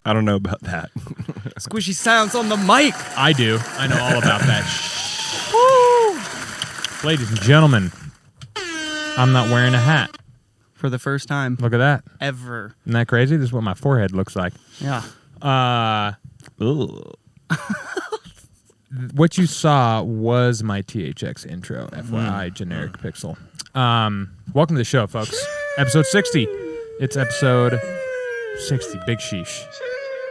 I don't know about that. Squishy sounds on the mic. I do. I know all about that. Woo! Ladies and gentlemen, I'm not wearing a hat. For the first time. Look at that. Ever. Isn't that crazy? This is what my forehead looks like. Yeah. What you saw was my THX intro, FYI, generic pixel. Welcome to the show, folks. Episode 60. It's episode 60. Big sheesh.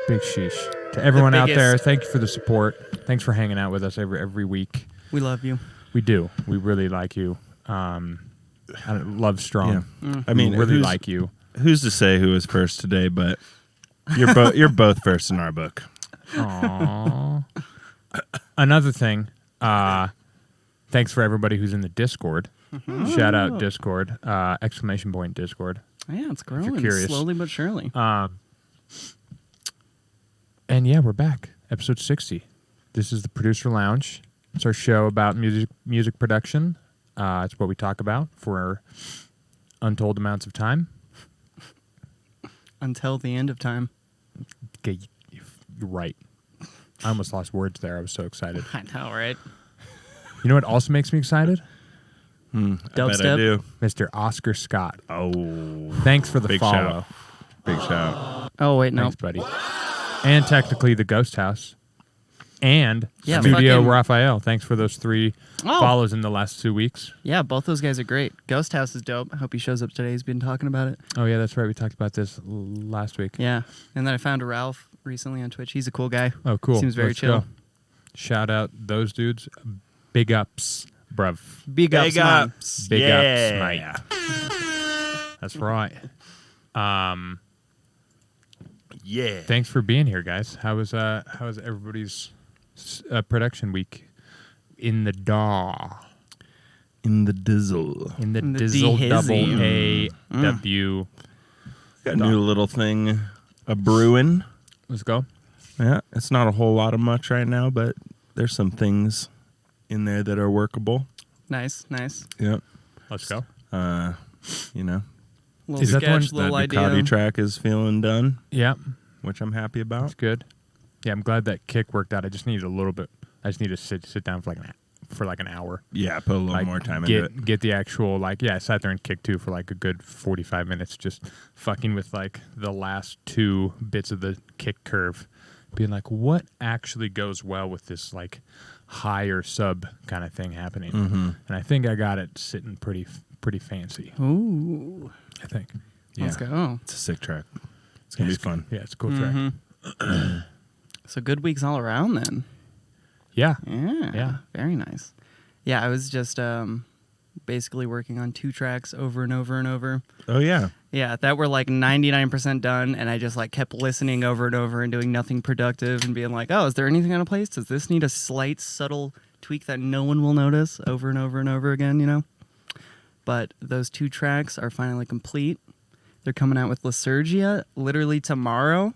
Big sheesh. To everyone out there, thank you for the support. Thanks for hanging out with us every week. We love you. We do. We really like you. I love strong. Yeah. I mean, we really like you. Who's to say who was first today? But you're both first in our book. Aww. Another thing. Thanks for everybody who's in the Discord. Shout out Discord! ! Discord. Yeah, it's growing If you're curious. slowly but surely. And yeah, we're back. Episode 60. This is the Producer Lounge. It's our show about music production. It's what we talk about for untold amounts of time. Until the end of time. Okay, you're right. I almost lost words there. I was so excited. I know, right? You know what also makes me excited? I bet Dubstep? I do. Mr. Oscar Scott. Oh, Thanks for the big follow. shout. Big shout. Oh, wait, no. Thanks, buddy. And technically the Ghost House. And Yeah, Studio fucking- Raphael. Thanks for those 3 follows in the last 2 weeks. Yeah, both those guys are great. Ghost House is dope. I hope he shows up today. He's been talking about it. Oh, yeah, that's right. We talked about this last week. Yeah. And then I found a Ralph recently on Twitch. He's a cool guy. Oh, cool. Seems very Let's chill. go. Shout out those dudes. Big ups, bruv. Big ups, man. Big Yeah. ups, mate. That's right. Yeah. Thanks for being here, guys. How was everybody's production week in the DAW? In the dizzle. In the In the Dizzle D-hizzy. double A-W. Got a new little thing a brewing. Let's go. Yeah, it's not a whole lot of much right now, but there's some things in there that are workable. Nice, nice. Yep. Let's go. You know, Little Is that the one- sketch, little that idea. Ducati track is feeling done, Yeah, which I'm happy about. that's good. Yeah, I'm glad that kick worked out. I just needed a little bit. I just need to sit down for like an hour. Yeah, put a little Like, more time into it. get the actual, like, yeah, I sat there and kicked too for like a good 45 minutes, just fucking with like the last 2 bits of the kick curve, being like, what actually goes well with this like higher sub kind of thing happening. Mm-hmm. And I think I got it sitting pretty fancy. Ooh. I think. Yeah. Let's go. It's a sick track. It's gonna be fun. Yeah, it's a cool track. Mhm. So good weeks all around then. Yeah. Yeah. Yeah. Very nice. Yeah, I was just basically working on 2 tracks over and over and over. Oh yeah. Yeah, that were like 99% done, and I just like kept listening over and over and doing nothing productive and being like, oh, is there anything out of place? Does this need a slight, subtle tweak that no one will notice over and over and over again, you know? But those 2 tracks are finally complete. They're coming out with Lysurgia literally tomorrow.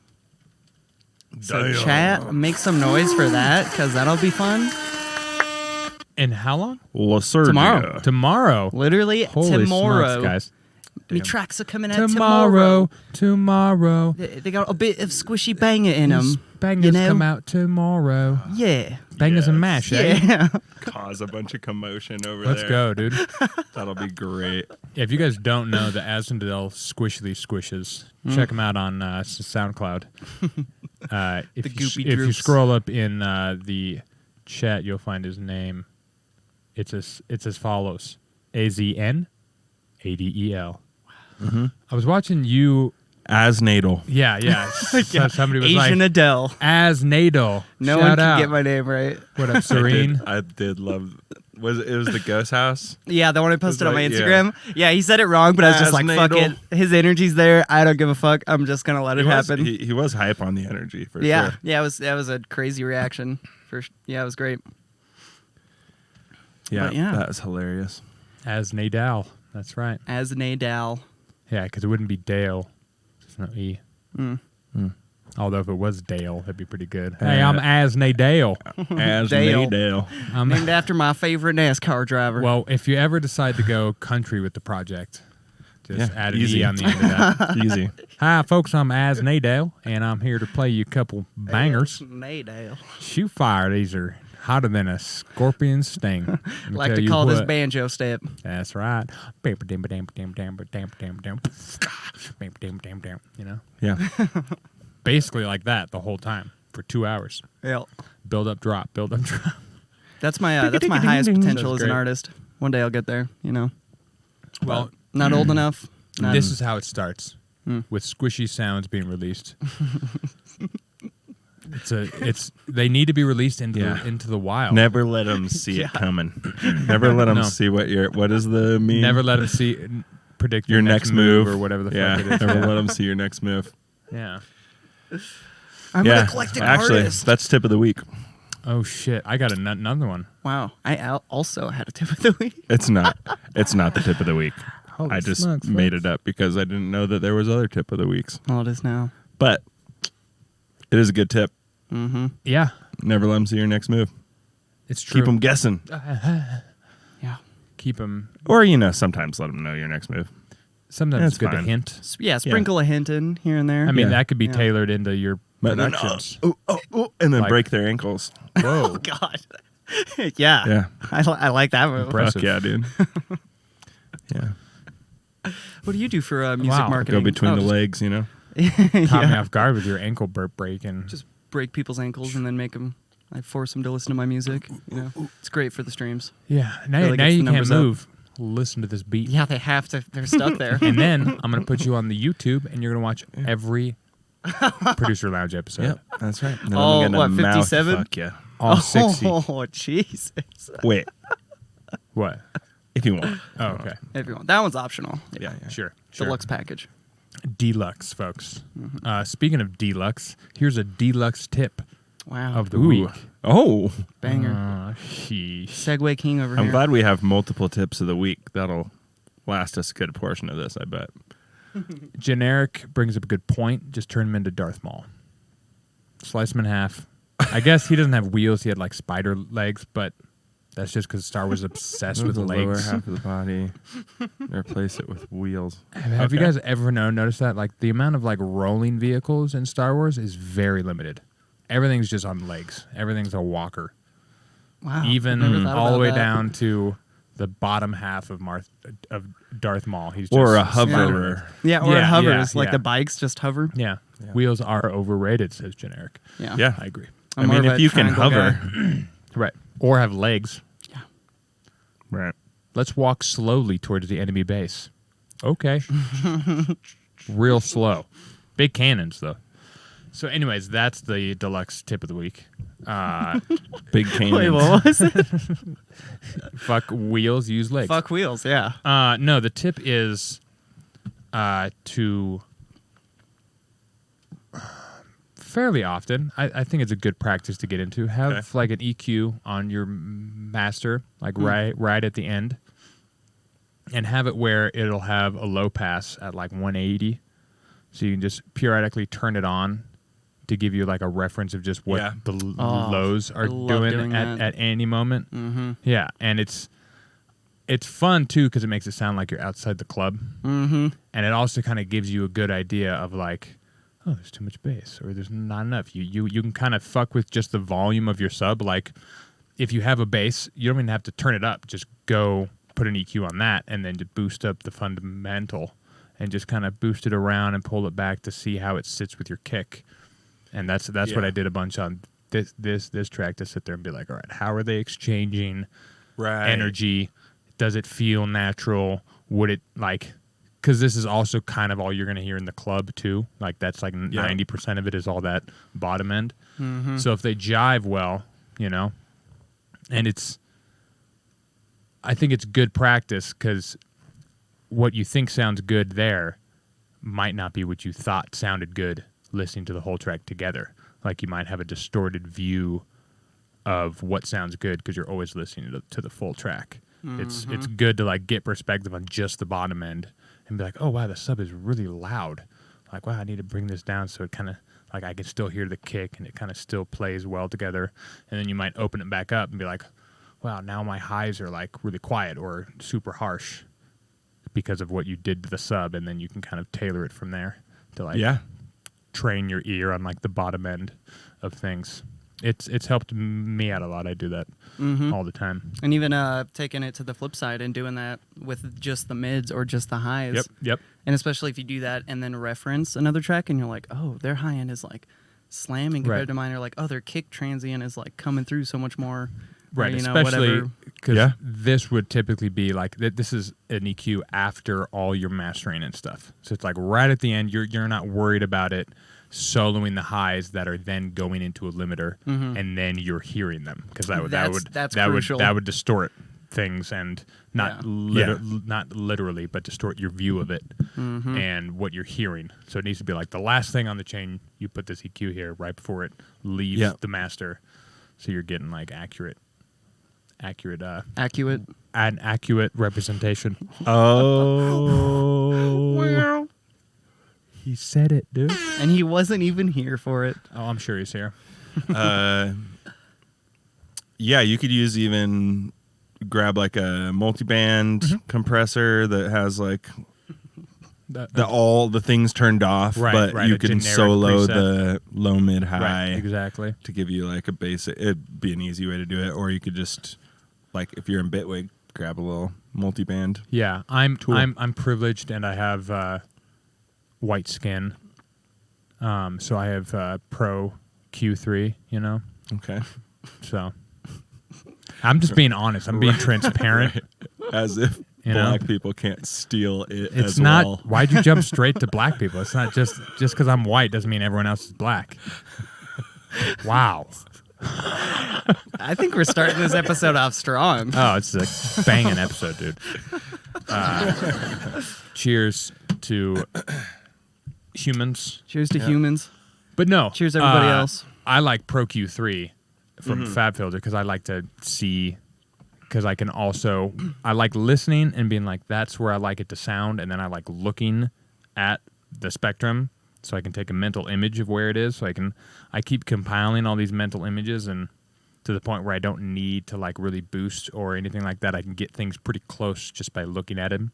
So Damn. chat, make some noise for that, because that'll be fun. And how long? Lysurgia. Tomorrow. Tomorrow. Literally Holy tomorrow. smokes, guys. Me Damn. tracks are coming out tomorrow. Tomorrow. They got a bit of squishy banger in These them. bangers you know? come out tomorrow. Yeah. Bangers and Yes. mash, eh? Yeah. Cause a bunch of commotion over Let's there. go, dude. That'll be great. Yeah, if you guys don't know the Asendale Squishly Squishes, check them out on SoundCloud. If The you goopy if you droops. scroll up in the chat, you'll find his name. It's as follows: AZNADEL. Mm-hmm. I was watching you. Asnatal. Yeah. So somebody was Asian like, Adele. Asnadel. No Shout one can out. get my name right. What up, Serene? I did love. It was the Ghost House? Yeah, the one I posted on my like, yeah. Instagram. Yeah, he said it wrong, but I was just like, fuck it. Asnadel. His energy's there. I don't give a fuck. I'm just gonna let it happen. He was hype on the energy for yeah, sure. yeah. That was a crazy reaction. Yeah, it was great. Yeah, But yeah. that was hilarious. Asnadel. That's right. As Nadal. Yeah, because it wouldn't be Dale. There's no E. Mm. Although if it was Dale, that'd be pretty good. Hey, I'm Asnadale. Asnadale. Named after my favorite NASCAR driver. Well, if you ever decide to go country with the project, Just add an easy. E on the end of that. Easy. Hi, folks. I'm Az Nadale, and I'm here to play you a couple bangers. Nadale. Shoot fire. These are hotter than a scorpion's sting. Let me Like tell to you call this what. banjo step. That's right. You know? Yeah. Basically like that the whole time for 2 hours. Yeah. Build up, drop, build up, drop. That's my highest potential That's as an great. artist. One day I'll get there, you know. Well, Not old enough. Not, this is how it starts Mm. with squishy sounds being released. They need to be released into Yeah. into the wild. Never let them see it coming. Never let them No. see what is the meme? Never let them predict your next move or whatever the yeah. fuck it is. Never let them see your next move. Yeah. I'm yeah. an eclectic Actually, artist. that's tip of the week. Oh shit! I got another one. Wow. I also had a tip of the week. It's not. It's not the tip of the week. Holy I just smokes, made folks. it up because I didn't know that there was other tip of the weeks. Well, it is now. But it is a good tip. Mm-hmm. Yeah, Never let them see your next move. it's true. Keep them guessing. Yeah. Keep them. Or, sometimes let them know your next move. Sometimes That's it's good fine. to hint. Yeah, sprinkle a hint in here and there. I mean, Yeah. that could be Yeah. tailored into your But then, productions. and then Like- break their ankles. Whoa! God. Yeah. Yeah. I like that move. Impressive. Fuck yeah, dude. Yeah. What do you do for music Wow. marketing? Go between Oh, the just- legs, Caught yeah. me off guard with your ankle breaking. Just break people's ankles and then make them. I force them to listen to my music. It's great for the streams. Yeah. Now Really now gets you the can't numbers up. move. Listen to this beat. Yeah, they have to. They're stuck there. And then I'm gonna put you on the YouTube, and you're gonna watch every Producer Lounge episode. Yep, that's right. Then Oh, I'm gonna what, mouth 57? Fuck yeah. All 60. Oh, Jesus. Wait, What? if you want. Oh, okay. Everyone, that one's optional. Yeah, yeah. Sure. Deluxe package. Deluxe, folks. Speaking of deluxe, here's a deluxe tip Wow. of the Ooh. week. Oh, Banger. Sheesh. Segway King over I'm here. glad we have multiple tips of the week. That'll last us a good portion of this, I bet. Generic brings up a good point. Just turn him into Darth Maul. Slice him in half. I guess he doesn't have wheels. He had like spider legs, but that's just because Star Wars obsessed with the lower legs. half of the body. Replace it with wheels. Have you guys ever noticed that? Like the amount of like rolling vehicles in Star Wars is very limited. Everything's just on legs. Everything's a walker. Wow. Never Even thought all the about way that. down to the bottom half of Darth Maul. He's just Or a so hoverer. limited. Yeah, or Yeah, hovers. yeah, like yeah. the bikes just hover. Yeah. Yeah. Wheels are overrated, says Generic. Yeah. Yeah. I agree. I'm I more mean, of if a you can triangle hover. guy. Right. Or have legs. Right. Let's walk slowly towards the enemy base. Okay. Real slow. Big cannons, though. So, anyways, that's the deluxe tip of the week. Big cannons. Wait, what was it? Fuck wheels, use legs. Fuck wheels, yeah. No, the tip is to fairly often, I think it's a good practice to get into, have Okay. like an EQ on your master, like right at the end, and have it where it'll have a low pass at like 180, so you can just periodically turn it on to give you like a reference of just what Yeah. the Oh, lows I are love doing doing that. at any moment. Mm-hmm. Yeah, and it's fun too because it makes it sound like you're outside the club, Mm-hmm. and it also kind of gives you a good idea of like, oh, there's too much bass or there's not enough. You can kind of fuck with just the volume of your sub. Like if you have a bass, you don't even have to turn it up. Just go put an EQ on that and then to boost up the fundamental and just kind of boost it around and pull it back to see how it sits with your kick. And that's what Yeah. I did a bunch on this track, to sit there and be like, all right, how are they exchanging Right. energy? Does it feel natural? Would it like, because this is also kind of all you're going to hear in the club too. Like that's like 90% of it is all that bottom end. Mm-hmm. So if they jive well, and I think it's good practice because what you think sounds good there might not be what you thought sounded good listening to the whole track together. Like you might have a distorted view of what sounds good because you're always listening to the full track. It's good to like get perspective on just the bottom end and be like, oh wow, the sub is really loud. Like, wow, I need to bring this down so it kind of like I can still hear the kick and it kind of still plays well together. And then you might open it back up and be like, wow, now my highs are like really quiet or super harsh. because of what you did to the sub, and then you can kind of tailor it from there to like Yeah. train your ear on like the bottom end of things. It's helped me out a lot. I do that all the time. And even taking it to the flip side and doing that with just the mids or just the highs. Yep. And especially if you do that and then reference another track and you're like, oh, their high end is like slamming compared Right. to mine. Or like, oh, their kick transient is like coming through so much more. Right, Or, you know, especially whatever. because this would typically be like this is an EQ after all your mastering and stuff. So it's like right at the end, you're not worried about it soloing the highs that are then going into a limiter, and then you're hearing them because That's crucial. that would distort things and not not literally, but distort your view of it and what you're hearing. So it needs to be like the last thing on the chain. You put this EQ here right before it leaves the master, so you're getting like accurate representation. Oh. He said it, dude. And he wasn't even here for it. Oh, I'm sure he's here. Yeah, you could grab like a multiband compressor that has like all the things turned off, but you a can generic solo preset. the low, mid, high. Right, exactly. To give you like a basic. It'd be an easy way to do it, or you could just like if you're in Bitwig, grab a little multiband. Yeah, I'm privileged and I have white skin, so I have Pro Q3. You know, Okay. so I'm just being honest. I'm being transparent. As if You know? black people can't steal it It's as not. well. Why'd you jump straight to black people? It's not just because I'm white doesn't mean everyone else is black. Wow. I think we're starting this episode off strong. Oh, it's a banging episode, dude. Cheers to humans. Cheers to humans. But no. Cheers everybody else. I like Pro Q3 from FabFilter because I like to see, because I can also, I like listening and being like, that's where I like it to sound. And then I like looking at the spectrum so I can take a mental image of where it is. So I keep compiling all these mental images, and to the point where I don't need to like really boost or anything like that. I can get things pretty close just by looking at him,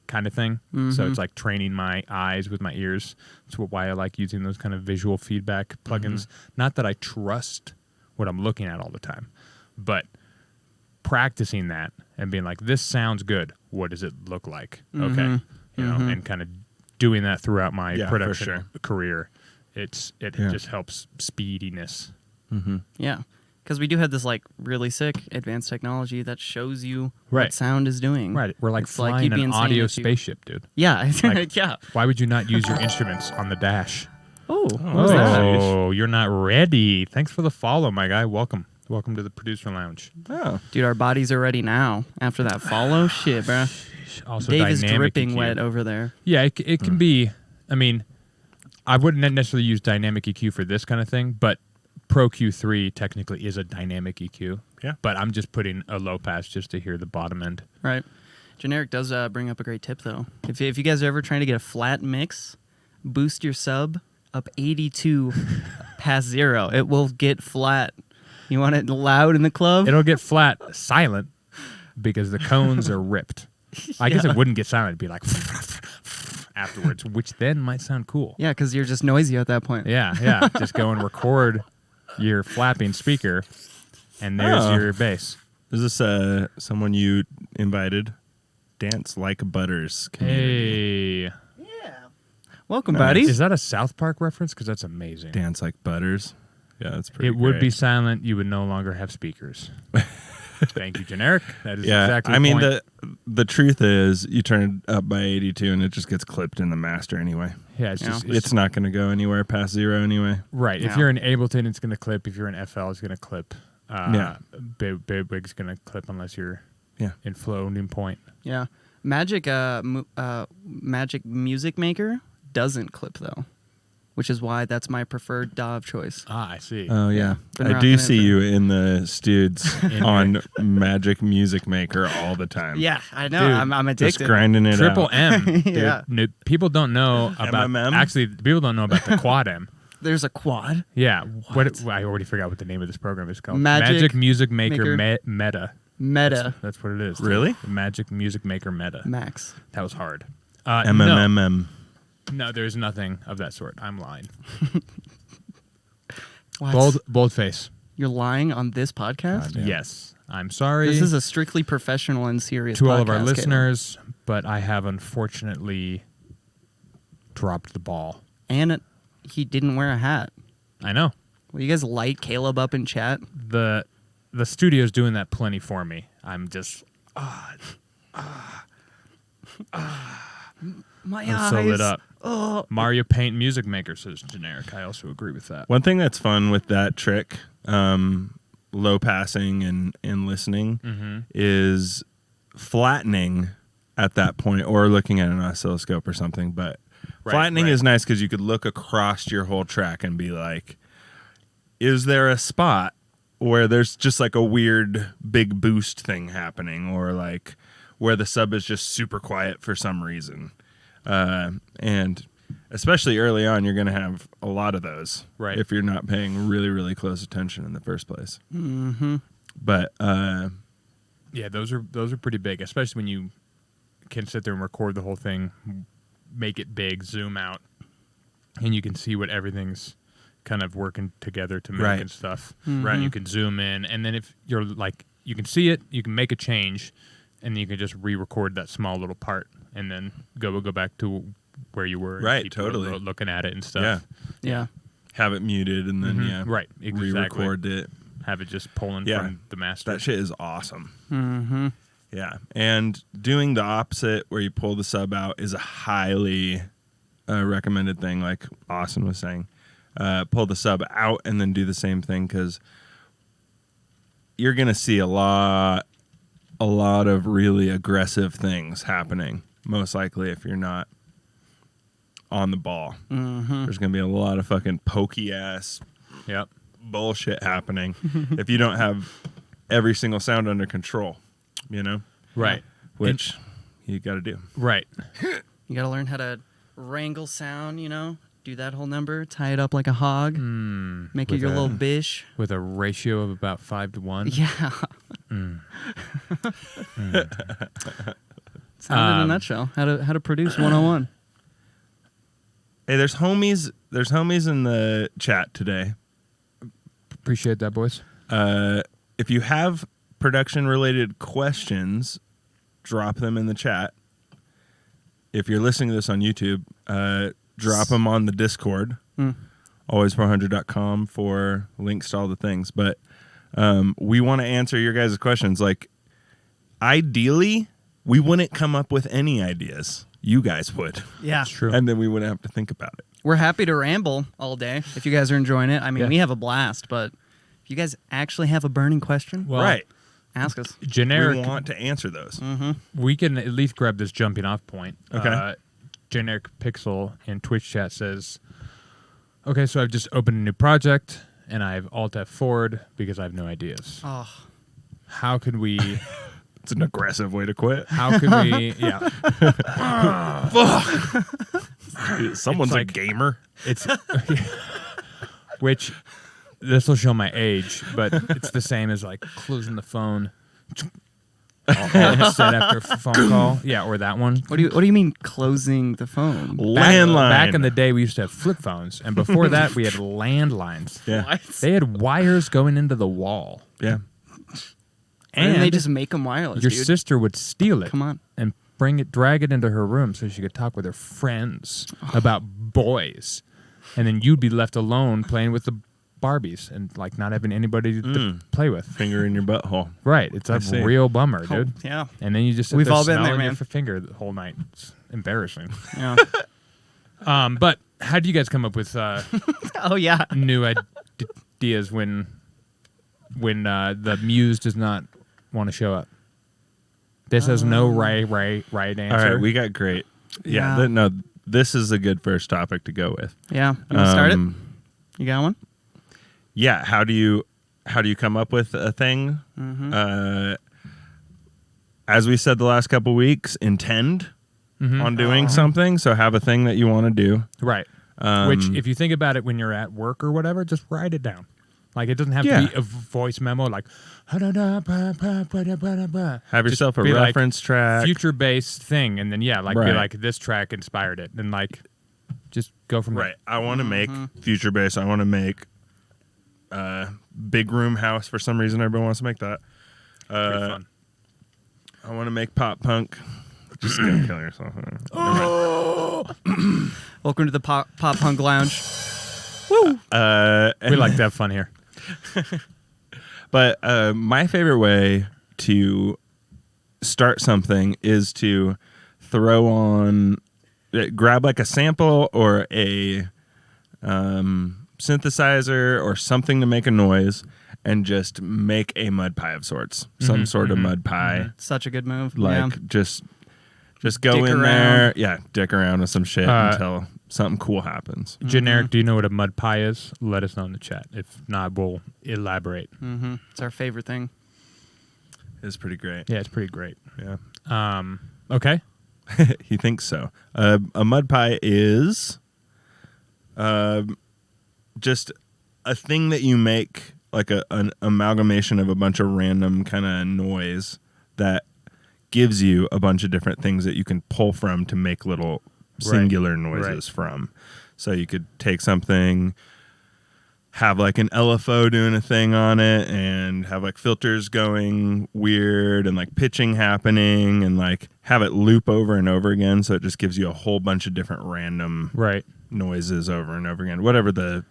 kind of thing. So it's like training my eyes with my ears. That's why I like using those kind of visual feedback plugins. Not that I trust what I'm looking at all the time, but practicing that and being like, this sounds good. What does it look like? Okay. You know, and kind of doing that throughout my production career. It just helps speediness. Yeah. Because we do have this like really sick advanced technology that shows you Right. what sound is doing. Right. We're like It's like flying you'd be an insane audio if you- spaceship, dude. Yeah. Like, yeah. Why would you not use your instruments on the dash? Oh, what was that? Oh, you're not ready. Thanks for the follow, my guy. Welcome to the producer lounge. Oh. Dude, our bodies are ready now after that follow. Shit, bro. Also, Dave is dynamic dripping EQ. wet over there. Yeah, it can be. I mean, I wouldn't necessarily use dynamic EQ for this kind of thing, but Pro Q3 technically is a dynamic EQ. Yeah. But I'm just putting a low pass just to hear the bottom end. Right. Generic does bring up a great tip, though. If you guys are ever trying to get a flat mix, boost your sub up 82 past 0. It will get flat. You want it loud in the club? It'll get flat silent because the cones are ripped. I guess it wouldn't get silent. It'd be like afterwards, which then might sound cool. Yeah, because you're just noisy at that point. Yeah. Just go and record your flapping speaker, and there's your bass. Is this someone you invited? Dance Like Butters community. Hey. Welcome, Nice. buddies. Is that a South Park reference? Because that's amazing. Dance Like Butters. Yeah, that's pretty It would be great. silent. You would no longer have speakers. Thank you, Generic. That is Yeah, exactly I mean, point. the truth is you turn it up by 82 and it just gets clipped in the master anyway. Yeah, it's just It's not going to go anywhere past 0 anyway. right. If Yeah. you're in Ableton, it's going to clip. If you're in FL, it's going to clip. Yeah. Bigwig's going to clip unless you're in floating point. Yeah. Magic Magic Music Maker doesn't clip, though, which is why that's my preferred DAW of choice. Ah, I see. Oh, yeah. Been I rocking do it see for- you in the studs In on Magic Music Maker all the time. Yeah, I know. Dude, I'm Just addicted. grinding it Triple out. M. Dude. Yeah. No, people don't know about. MMM? Actually, people don't know about the Quad M. There's a quad. Yeah. What? I already forgot what the name of this program is called. Magic Music Maker Maker. Meta. Meta. That's what it is. Really? The Magic Music Maker Meta. Max. That was hard. MMMM. No, there's nothing of that sort. I'm lying. What? Bold face. You're lying on this podcast? God, yeah. Yes. I'm sorry. This is a strictly professional and serious to podcast, all of our Caleb. listeners, but I have unfortunately dropped the ball. And he didn't wear a hat. I know. Will you guys light Caleb up in chat? The studio's doing that plenty for me. I'm just My I'm eyes. so lit up. Oh. Mario Paint Music Maker says generic. I also agree with that. One thing that's fun with that trick, low passing and listening, is flattening at that point, or looking at an oscilloscope or something. But flattening is nice because you could look across your whole track and be like, is there a spot where there's just like a weird big boost thing happening, or like where the sub is just super quiet for some reason? And especially early on, you're going to have a lot of those, right? If you're not paying really, really close attention in the first place. Mm-hmm. But yeah, those are pretty big, especially when you can sit there and record the whole thing, make it big, zoom out, and you can see what everything's kind of working together to make and stuff. Mm-hmm. Right? You can zoom in, and then if you're like, you can see it, you can make a change, and then you can just re-record that small little part, and then go back to where you were. Right, keep totally. looking at it and stuff. Yeah. have it muted and then right, exactly. re-record it. Have it just pulling from the master. That shit is awesome. Mm-hmm. Yeah, and doing the opposite where you pull the sub out is a highly recommended thing. Like Austin was saying, pull the sub out and then do the same thing, because you're gonna see a lot of really aggressive things happening. Most likely, if you're not on the ball, there's gonna be a lot of fucking pokey ass bullshit happening if you don't have every single sound under control. You know, right? Which you got to do. Right. You got to learn how to wrangle sound. You know, do that whole number, tie it up like a hog, make it your little bish with a ratio of about 5 to 1. Yeah. Sound in a nutshell. How to produce 101. Hey, there's homies in the chat today. Appreciate that, boys. If you have production related questions, drop them in the chat. If you're listening to this on YouTube, drop them on the Discord. Always400.com for links to all the things. But we want to answer your guys' questions. Like, ideally, we wouldn't come up with any ideas. You guys would. Yeah. That's true. And then we wouldn't have to think about it. We're happy to ramble all day if you guys are enjoying it. I mean, we have a blast, but if you guys actually have a burning question, Right. ask us. Generic. We want to answer those. We can at least grab this jumping off point. Okay. Generic Pixel in Twitch chat says, okay, so I've just opened a new project and I've Alt F4'd because I have no ideas. Oh. How could we... It's an aggressive way to quit. How could we... Yeah. Someone's It's like- a gamer. It's... Which... This will show my age, but it's the same as like closing the phone. All set after a phone call. Yeah, or that one. What do you mean closing the phone? Landline. Back in the day, we used to have flip phones, and before that, we had landlines. Yeah. What? They had wires going into the wall, Yeah. And they just make them wireless, your dude. sister would steal it. Come on. And drag it into her room so she could talk with her friends about boys, and then you'd be left alone playing with the Barbies and like not having anybody to play with. Finger in your butthole. Right, it's a see. real bummer, dude. Yeah. And then you just sit We've there all been there, smelling man. your finger the whole night. It's embarrassing. Yeah. But how do you guys come up with Oh yeah. new ideas when the muse does not want to show up? This has no right answer. All right, we got great. Yeah. Yeah. This is a good first topic to go with. Yeah. You want to start it? You got one? Yeah. How do you come up with a thing? As we said the last couple weeks, intend on doing something. So have a thing that you want to do. Right. Which, if you think about it when you're at work or whatever, just write it down. Like it doesn't have to be a voice memo like have yourself a reference track, future based thing, and then be like this track inspired it, and like just go from there. I want to make future bass. I want to make big room house. For some reason, everyone wants to make that. Pretty fun. I want to make pop punk. Just gonna kill yourself. Welcome to the pop punk lounge. Woo! We like to have fun here. But my favorite way to start something is to throw on, grab like a sample or a synthesizer or something to make a noise, and just make a mud pie of sorts, some sort of mud pie. Such a good move. Like just go Dick in around. there, dick around with some shit until something cool happens. Generic, do you know what a mud pie is? Let us know in the chat. If not, we'll elaborate. It's our favorite thing. It's pretty great. Yeah, it's pretty great. Yeah. Okay. He thinks so. A mud pie is just a thing that you make, like an amalgamation of a bunch of random kind of noise that gives you a bunch of different things that you can pull from to make little singular noises from. So you could take something, have like an LFO doing a thing on it, and have like filters going weird and like pitching happening, and like have it loop over and over again. So it just gives you a whole bunch of different random noises over and over again, whatever the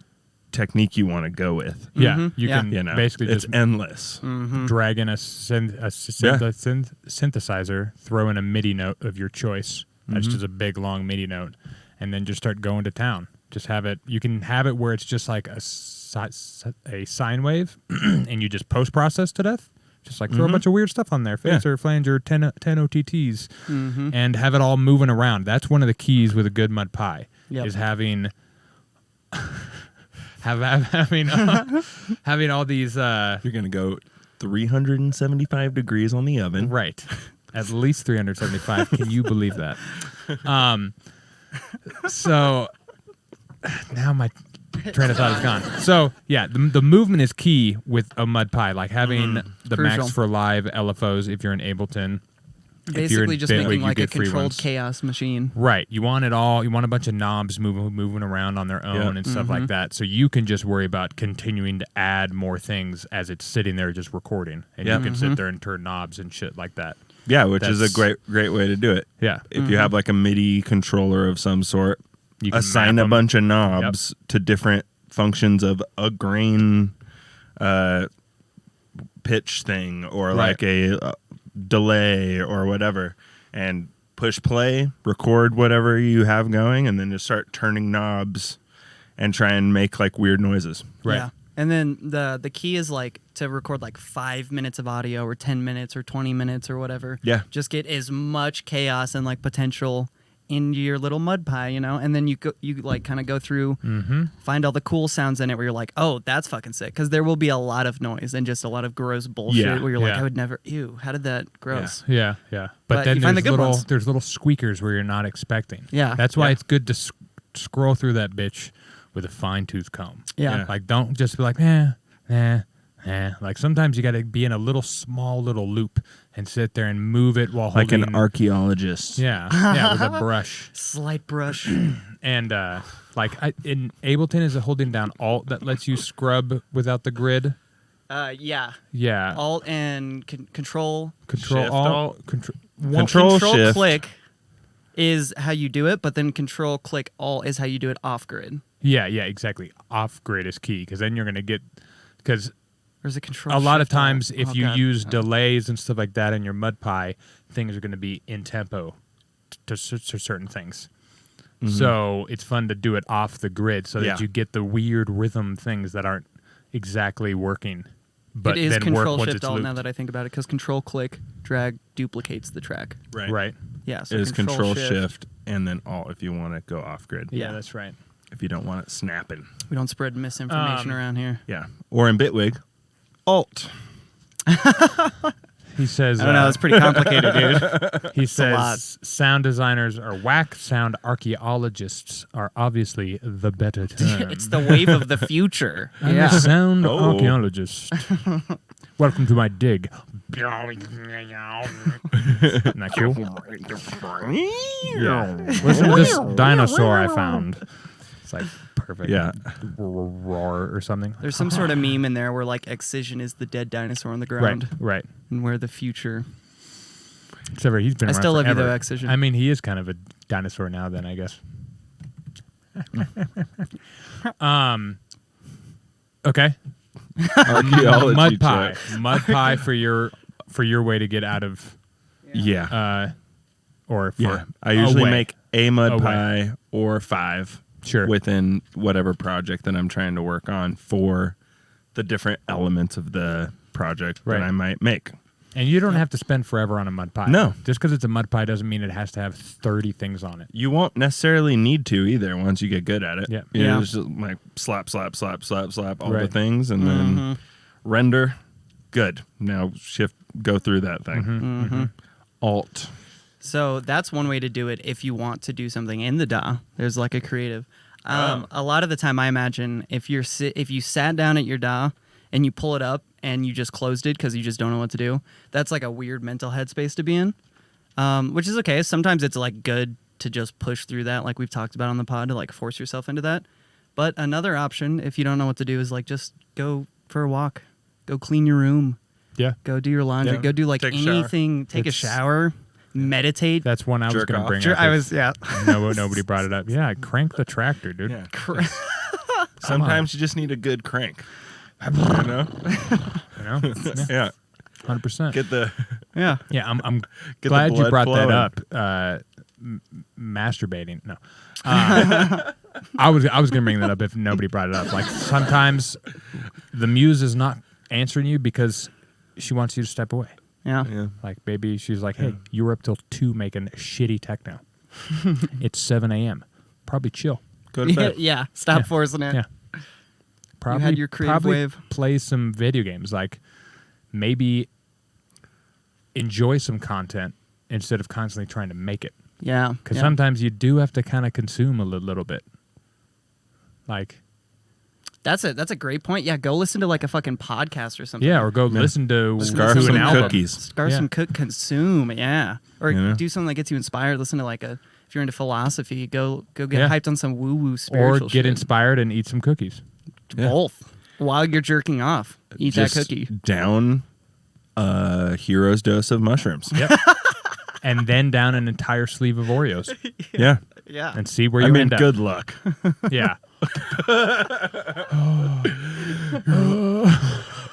technique you want to go with. Yeah, you can basically it's just endless. drag in a synthesizer, throw in a MIDI note of your choice. That's just a big long MIDI note, and then just start going to town. Just have it. You can have it where it's just like a sine wave, and you just post process to death. Just like throw a bunch of weird stuff on there, phaser, flanger, 10 OTTs, and have it all moving around. That's one of the keys with a good mud pie is having. having all these You're gonna go 375 degrees on the oven, right? At least 375. Can you believe that? So now my train of thought is gone. So yeah, the movement is key with a mud pie, like having the Crucial. Max for Live LFOs. If you're in Ableton. Basically just Bitwig, making like a free controlled ones. chaos machine. Right. You want it all. You want a bunch of knobs moving around on their own and stuff like that. So you can just worry about continuing to add more things as it's sitting there just recording. And you can sit there and turn knobs and shit like that. Yeah, which is a great way to do it. Yeah. If you have like a MIDI controller of some sort, You can assign map a 'em. bunch of knobs to different functions of a grain pitch thing, or like a delay or whatever, and push play, record whatever you have going, and then just start turning knobs and try and make like weird noises. Right. Yeah. And then the key is like to record like 5 minutes of audio or 10 minutes or 20 minutes or whatever. Yeah. Just get as much chaos and like potential into your little mud pie, and then you like kind of go through, find all the cool sounds in it where you're like, oh, that's fucking sick. Because there will be a lot of noise and just a lot of gross bullshit where you're like, I would never, ew, how did that gross? Yeah. But then you find the good ones. there's little squeakers where you're not expecting. Yeah. That's why it's good to scroll through that bitch with a fine-tooth comb. Yeah. Like, don't just be like, Like, sometimes you got to be in a small little loop and sit there and move it while Like holding... an archaeologist. Yeah, with a brush. Slight brush. And, in Ableton, is it holding down Alt that lets you scrub without the grid? Yeah. Yeah. Alt and Control. Control Shift, Alt. Alt. Control Shift. Click is how you do it, but then Control Click Alt is how you do it off grid. Yeah, exactly. Off grid is key, because then you're going to get... Because... There's a control. A lot of shift alt. times, if Oh, you God. use delays and stuff like that in your mud pie, things are going to be in tempo to certain things. So it's fun to do it off the grid so that you get the weird rhythm things that aren't exactly working, but it is then Control work once Shift it's Alt looped. now that I think about it, because Control Click Drag duplicates the track. Right. Yeah. So It is Control Shift and then Alt if you want to go off grid. Yeah, that's right. If you don't want it snapping. We don't spread misinformation around here. Yeah. Or in Bitwig, Alt. He says, I don't know. It's pretty complicated, dude. he a lot. says, sound designers are whack. Sound archaeologists are obviously the better term. It's the wave of the future. I'm Yeah. a sound Oh. archaeologist. Welcome to my dig. Isn't that cool? Yeah. Listen to this dinosaur I found. It's like perfect. Yeah. Roar or something. There's some sort of meme in there where like excision is the dead dinosaur on the Right, ground, right. and where the future. Except for he's been I around still love you forever. though, Excision. I mean, he is kind of a dinosaur now then, I guess. Okay. Archaeology Mud pie. check. Mud pie for your way to get out of Yeah. or for Yeah. I usually away. make a mud Away. pie or 5 Sure. within whatever project that I'm trying to work on for the different elements of the project Right. that I might make. And you don't have to spend forever on a mud pie. No. Just because it's a mud pie doesn't mean it has to have 30 things on it. You won't necessarily need to either once you get good at it. Yeah. You know, Yeah. just like slap all the Right. things and then render. Good. Now go through that thing. Mm-hmm. Alt. So that's one way to do it if you want to do something in the DAW. There's like a creative. A lot of the time, I imagine if you sat down at your DAW and you pull it up and you just closed it because you just don't know what to do, that's like a weird mental headspace to be in, which is okay. Sometimes it's like good to just push through that, like we've talked about on the pod, to like force yourself into that. But another option, if you don't know what to do, is like just go for a walk, go clean your room, Yeah. go do your laundry, Yeah. go do like Take a shower. anything, take a It's- shower, meditate. That's one I was Jerk going to off. bring Sure, up. I was, yeah. Nobody brought it up. Yeah, crank the tractor, dude. Yeah. Sometimes you just need a good crank. You know? You know? Yeah, Yeah. 100%. Get the Yeah. Yeah, I'm Get the glad you blood brought that flowing. up. Masturbating. No. I was going to bring that up if nobody brought it up. Like sometimes the muse is not answering you because she wants you to step away. Yeah. yeah. Like maybe she's like, "Hey, you were up till 2 making shitty techno. It's 7 a.m. Probably chill. Go to bed. Yeah. Stop Yeah. forcing it. Yeah. Probably your creative probably wave. play some video games. Like maybe enjoy some content instead of constantly trying to make it. Yeah. Because yeah. sometimes you do have to kind of consume a little bit. Like, That's a great point. Yeah. Go listen to like a fucking podcast or something. yeah, or go listen to, Scarf to some an album. cookies. Start Yeah. some consume. Yeah. Or You know? do something that gets you inspired. Listen to like if you're into philosophy, go get Yeah. hyped on some woo woo Or spiritual get shit. inspired and eat some cookies. Yeah. Both. While you're jerking off, eat Just that cookie. down a hero's dose of mushrooms. Yep. And then down an entire sleeve of Oreos Yeah. Yeah. and see where you I mean, end up. good luck. Yeah.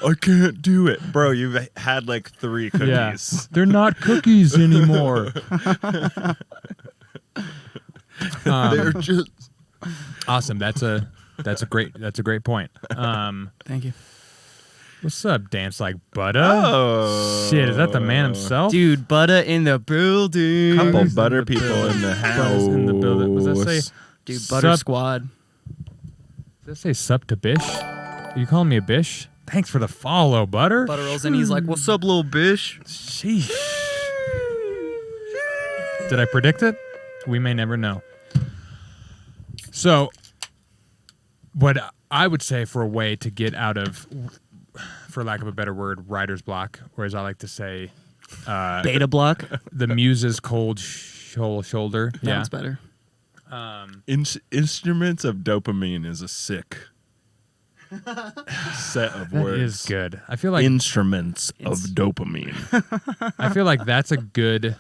I can't do it. Bro, you've had like 3 cookies. Yeah. They're not cookies anymore. They're just Awesome. That's a great point. Thank you. What's up, Dance Like Butter? Oh. Shit, is that the man himself? Dude, Butta in the building. Couple Butters butter in the people building. in the house. Butters in the building. Was that say Dude, Butter Sup- Squad. Does that say sup to Bish? Are you calling me a Bish? Thanks for the follow, Butter. Butter rolls in. He's like, "What's up, little bish?" Sheesh. Did I predict it? We may never know. So, what I would say for a way to get out of, for lack of a better word, writer's block, or as I like to say, Beta block. the muse's cold shoulder. That Yeah. one's better. Instruments of dopamine is a sick set of That words. is good. I feel like Instruments of dopamine. I feel like that's a good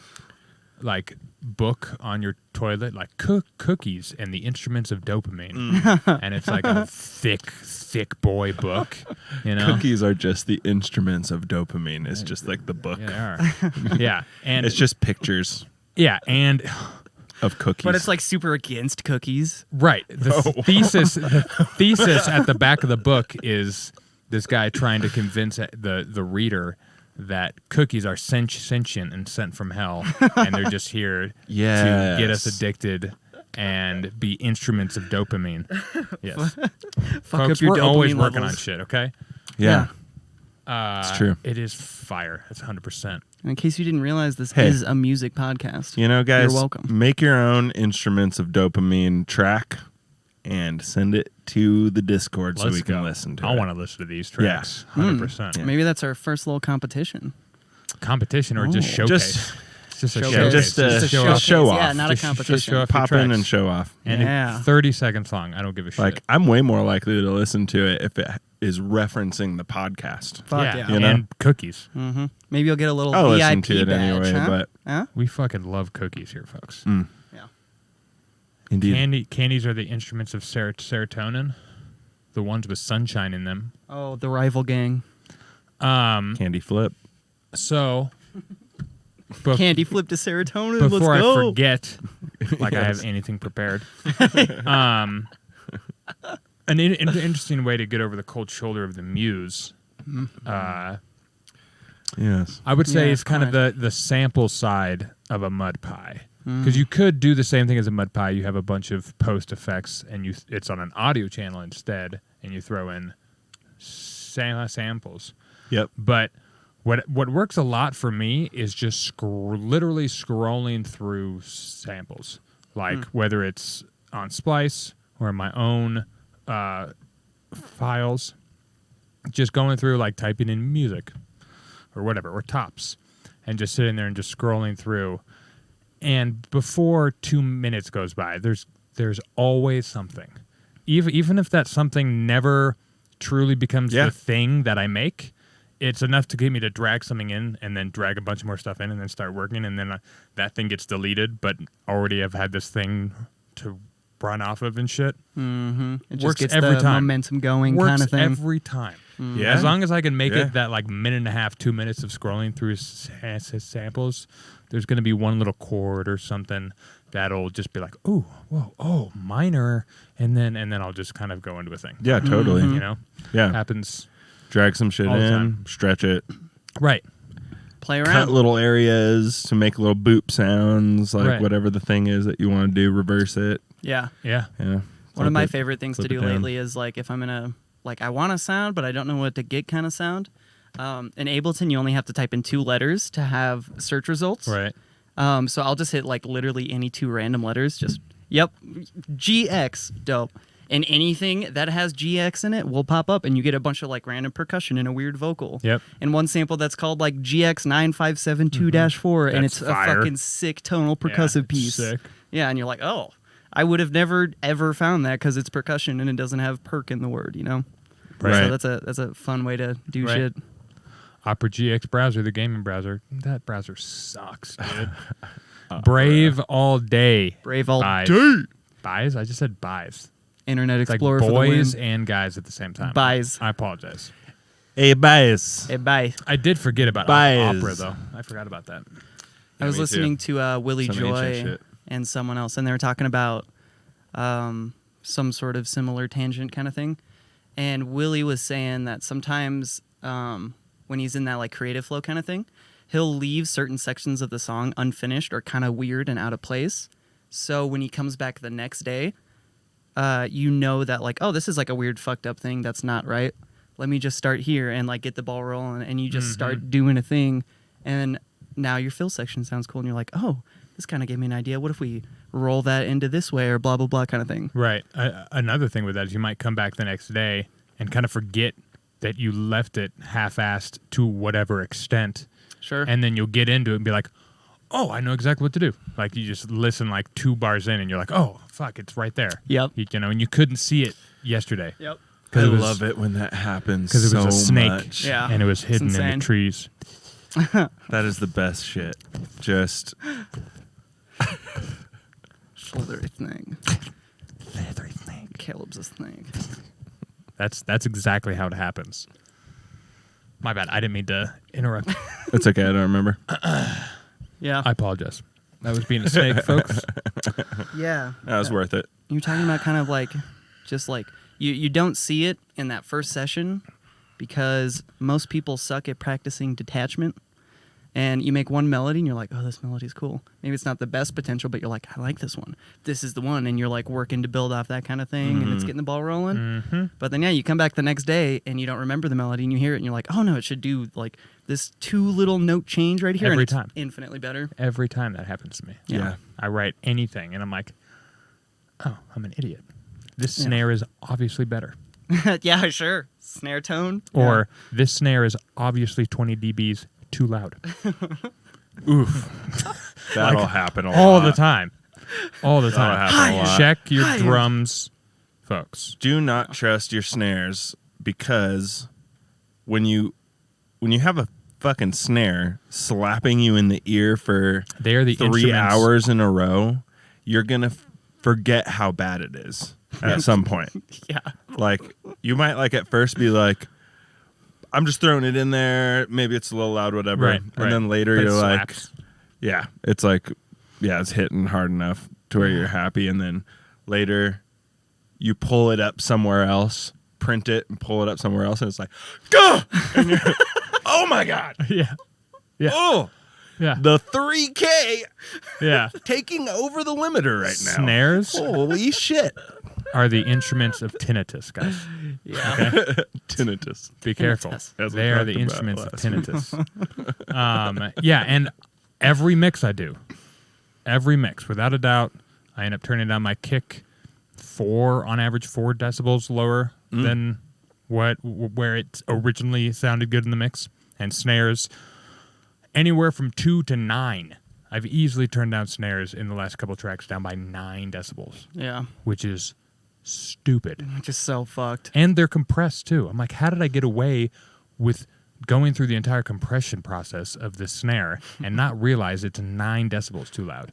like book on your toilet, like cookies and the instruments of dopamine. And it's like a thick boy book, you know. Cookies are just the instruments of dopamine. It's just like the book. Yeah, they are. Yeah, and It's just pictures yeah, and of cookies. But it's like super against cookies. right. The thesis at the back of the book is this guy trying to convince the reader that cookies are sentient and sent from hell, and they're just here to get us Yes. addicted and be instruments of dopamine. Yes, Fuck folks, up your we're dopamine always working levels. on shit. Okay. yeah. It's true. It is fire. That's 100%. In case you didn't realize, this Hey. is a music podcast. You know, guys, You're welcome. make your own instruments of dopamine track and send it to the Discord so Let's we can go. listen to I it. want to listen to these tracks. Hmm. 100%. Yeah. Maybe that's our first little competition. Competition or just Oh. showcase? It's just a Showcase. showcase. just a show just off. show off. Yeah, not a Just- just competition. show off. Pop your in tracks. and show off. And Yeah. it's 30 seconds long. I don't give a shit. Like, I'm way more likely to listen to it if it is referencing the podcast. Fuck yeah. You know? And cookies. Mm-hmm. Maybe you'll get a little I'll VIP listen to it badge, anyway, huh? but Huh? We fucking love cookies here, folks. Yeah. indeed. Candies are the instruments of serotonin, the ones with sunshine in them. Oh, the rival gang. Candy flip. So, Candy flip to serotonin. before Let's I go. forget, like I have anything prepared, an interesting way to get over the cold shoulder of the muse, Yes. I would say Yeah, is kind of fine. the sample side of a mud pie. Because you could do the same thing as a mud pie. You have a bunch of post effects, and it's on an audio channel instead, and you throw in samples. Yep. But what works a lot for me is just literally scrolling through samples, like whether it's on Splice or in my own files, just going through, like typing in music or whatever, or tops, and just sitting there and just scrolling through. And before 2 minutes goes by, there's always something, even if that something never truly becomes the thing that I make. It's enough to get me to drag something in and then drag a bunch more stuff in and then start working, and then that thing gets deleted, but already I've had this thing to run off of and shit. Mm-hmm. It just Works gets every the time. momentum going, Works kind of thing. every time. Yeah. As long as I can make Yeah. it that like minute and a half, 2 minutes of scrolling through samples, there's going to be one little chord or something that'll just be like, oh, whoa, oh, minor, and then I'll just kind of go into a thing. Yeah, totally. You know, Yeah. happens. Drag some shit All the in, time. stretch it, Right. Play cut around. little areas to make little boop sounds, like Right. whatever the thing is that you want to do, reverse it. Yeah. Yeah. Yeah. One of my Flip it. favorite things to flip it do down. lately is like if I'm in a like I want a sound but I don't know what to get kind of sound. In Ableton, you only have to type in 2 letters to have search results. Right. So I'll just hit like literally any 2 random letters. Just GX, dope. And anything that has GX in it will pop up, and you get a bunch of like random percussion and a weird vocal. Yep. And one sample that's called like GX9572-4, and That's it's fire. a fucking sick tonal percussive it's piece. sick. Yeah, and you're like, oh, I would have never ever found that because it's percussion and it doesn't have perk in the word, you know. Right. So that's a fun way to do Right. shit. Opera GX browser, the gaming browser. That browser sucks, dude. Brave all day. Brave all Buys. Buys? I just said buys. Internet It's like Explorer for the boys win. and guys at the same time. Buys. I apologize. Hey, bias. Hey, bye. I did forget about Buys. opera, though. I forgot about that. I was me too. listening to Willie Some ancient Joy shit. and someone else, and they were talking about some sort of similar tangent kind of thing. And Willie was saying that sometimes when he's in that like creative flow kind of thing, he'll leave certain sections of the song unfinished or kind of weird and out of place. So when he comes back the next day, you know that like, oh, this is like a weird fucked up thing that's not right. Let me just start here and like get the ball rolling, and you just start doing a thing, and now your fill section sounds cool, and you're like, oh, this kind of gave me an idea. What if we roll that into this way or blah blah blah kind of thing. Right. Another thing with that is you might come back the next day and kind of forget that you left it half-assed to whatever extent. Sure. And then you'll get into it and be like, oh, I know exactly what to do. Like you just listen like 2 bars in and you're like, oh, fuck, it's right there. Yep. You know, and you couldn't see it yesterday. Yep. I it was- love it when that happens. Because it was so a snake. much. Yeah. And it was It's hidden in insane. the trees. That is the best shit. Just Shoulder thing. Caleb's a snake. That's exactly how it happens. My bad. I didn't mean to interrupt. it's okay. I don't remember. Yeah. I apologize. That was being a snake, folks. Yeah. That was worth it. You're talking about kind of like, just like, you don't see it in that first session because most people suck at practicing detachment. and you make one melody and you're like, oh, this melody's cool. Maybe it's not the best potential, but you're like, I like this one. This is the one. And you're like working to build off that kind of thing and it's getting the ball rolling. Mm-hmm. But then, you come back the next day and you don't remember the melody and you hear it and you're like, oh no, it should do like this 2 little note change right here. Every and it's time. infinitely better. Every time that happens to me. Yeah. I write anything and I'm like, oh, I'm an idiot. This Yeah. snare is obviously better. Yeah, sure. Snare tone. Or this snare is obviously 20 dBs too loud. Oof. That'll happen a lot. All the time. All the That'll time. happen a lot. Check your drums, folks. Do not trust your snares, because when you have a fucking snare slapping you in the ear for They are the 3 instruments. hours in a row, you're gonna forget how bad it is at some point. Yeah. Like, you might like at first be like, I'm just throwing it in there, maybe it's a little loud, whatever. Right, And right. then later But it you're like, slaps. yeah, it's like, yeah, it's hitting hard enough to where you're happy. And then later you pull it up somewhere else, print it and pull it up somewhere else, and it's like, go! And you're, oh my God. Yeah. Yeah. Oh, Yeah. the 3K Yeah. taking over the limiter right now. Snares Holy shit. are the instruments of tinnitus, guys. Yeah. Tinnitus. Be careful. Tinnitus. As we They are talked the about instruments of last tinnitus. Yeah, and every mix I do, every mix, without a doubt, I end up turning down my kick on average 4 decibels lower than where it originally sounded good in the mix, and snares anywhere from 2 to 9. I've easily turned down snares in the last couple tracks down by 9 decibels, Yeah. which is stupid. Just so fucked. And they're compressed too. I'm like, how did I get away with going through the entire compression process of this snare and not realize it's 9 decibels too loud?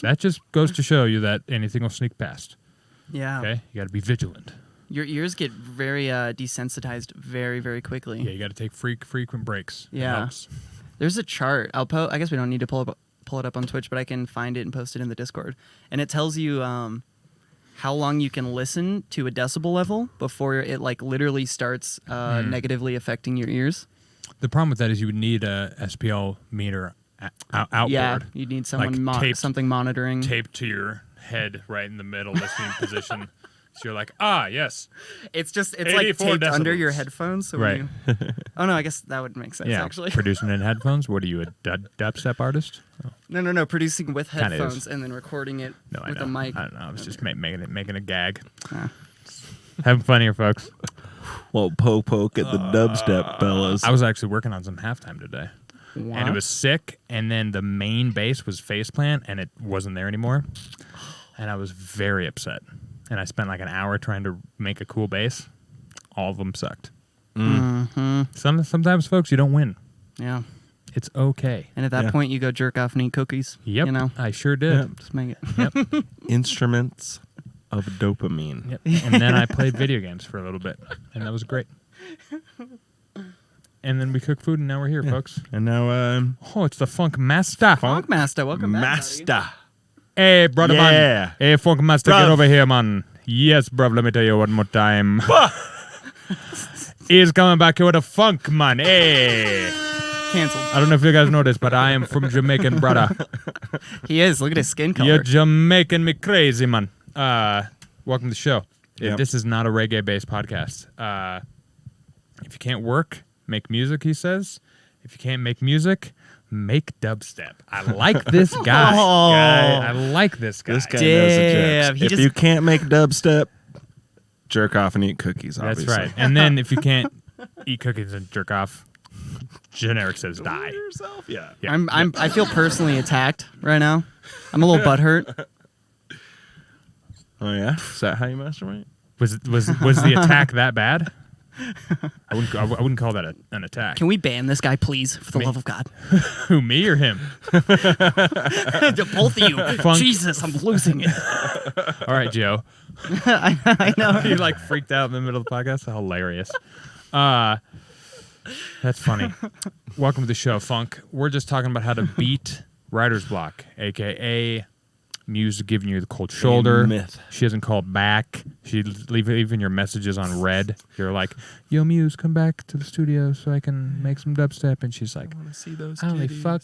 That just goes to show you that anything will sneak past. Yeah. Okay, you got to be vigilant. Your ears get very desensitized very, very quickly. Yeah, you got to take frequent breaks. It Yeah. helps. There's a chart. I guess we don't need to pull it up on Twitch, but I can find it and post it in the Discord. And it tells you how long you can listen to a decibel level before it like literally starts negatively affecting your ears. The problem with that is you would need a SPL meter outboard. Yeah, you need someone Like something monitoring. taped to your head right in the middle listening position. So you're like, yes. It's like 84 taped under decibels. your headphones. So Right. Oh no, I guess that would make sense Yeah, actually. producing in headphones. What are you, a dubstep artist? Oh. No, producing with Kinda headphones is. and then recording it No, I with know. a mic. I don't know. I was just making a gag. Ah. Having fun here, folks. Well, poke at the dubstep, fellas. I was actually working on some halftime today, and What? it was sick. And then the main bass was faceplant, and it wasn't there anymore. And I was very upset. And I spent like an hour trying to make a cool bass. All of them sucked. Mm-hmm. Sometimes, folks, you don't win. Yeah. It's okay. And at that Yeah. point, you go jerk off and eat cookies. Yep, You know, I sure did. just make it. Yep. Instruments of dopamine. Yep. And then I played video games for a little bit, and that was great. And then we cooked food, and now we're here, folks. And now, Oh, it's the Funk Master. Funk Master, welcome back. Master. Hey, brother Yeah. man. Hey, Funk Master, Bruv. get over here, man. Yes, bruv, let me tell you one more time. He's coming back here with a funk, man. Hey. Canceled. I don't know if you guys know this, but I am from Jamaican, brother. He is. Look at his skin color. You're Jamaican me crazy, man. Welcome to the show. Yep. This is not a reggae-based podcast. If you can't work, make music, he says. If you can't make music, make dubstep. I like this guy. Oh. I like this guy. This guy knows Damn, the he jokes. If just- you can't make dubstep, jerk off and eat cookies, That's obviously. right. And then if you can't eat cookies and jerk off, generic says die. Yourself? Yeah. Yeah. I feel personally attacked right now. I'm a little butthurt. Oh, yeah? Is that how you masturbate? Was the attack that bad? I wouldn't call that an attack. Can we ban this guy, please, for the Me? love of God? Who, me or him? Both of you. Funk. Jesus, I'm losing it. All right, Joe. I know. You like freaked out in the middle of the podcast? Hilarious. That's funny. Welcome to the show, Funk. We're just talking about how to beat writer's block, aka Muse is giving you the cold shoulder. myth. She hasn't called back. She leaving your messages on red. You're like, yo, Muse, come back to the studio so I can make some dubstep. And she's like, I want to see those I only kitties. fuck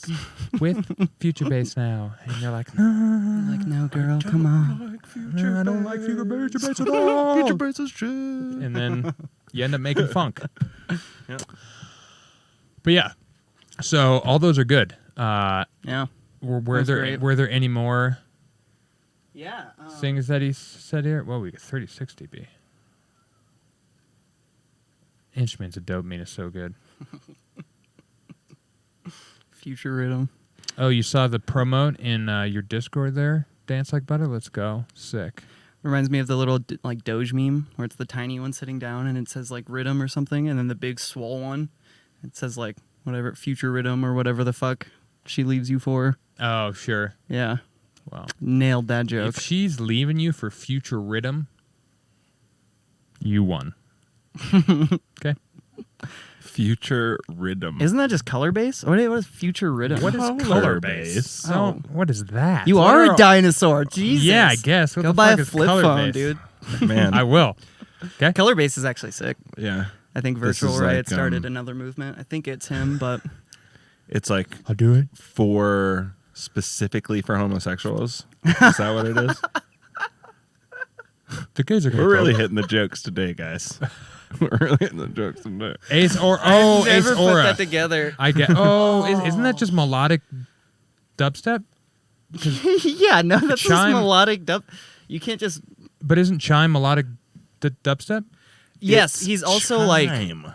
with Future Bass now. And you're like, no. Like, no, girl, come on. Like Future No, I don't like Future Bass at all. Future Bass is shit. And then you end up making funk. Yeah. But yeah, so all those are good. Yeah. Were That's there great. were there any more Yeah. things that he said here? Well, we got 36 dB. Instruments of Dopamine is so good. Future rhythm. Oh, you saw the promote in your Discord there? Dance Like Butter? Let's go. Sick. Reminds me of the little like Doge meme where it's the tiny one sitting down and it says like rhythm or something, and then the big swole one, it says like whatever future rhythm or whatever the fuck she leaves you for. Oh, sure. Yeah, Wow. nailed that joke. If she's leaving you for Future Rhythm, you won. Okay. Future Rhythm. Isn't that just color base? What is future rhythm? What is Color color base? base? So, what is that? You What are a dinosaur. Jesus. Yeah, I guess. What Go the buy fuck a is flip color phone, base? dude. Man. I will. Okay. Color base is actually sick. Yeah. I think This Virtual is Riot like, started another movement. I think it's him, but It's like I'll do it. specifically for homosexuals. Is that what it is? The kids are We're really hitting the jokes today, guys. We're really hitting the jokes today. Ace or I've Ace never put Aura. that together. I get. Oh, isn't that just melodic dubstep? Yeah, no, that's just Chime- melodic dub. You can't just. But isn't chime melodic dubstep? Yes, It's he's also like chime.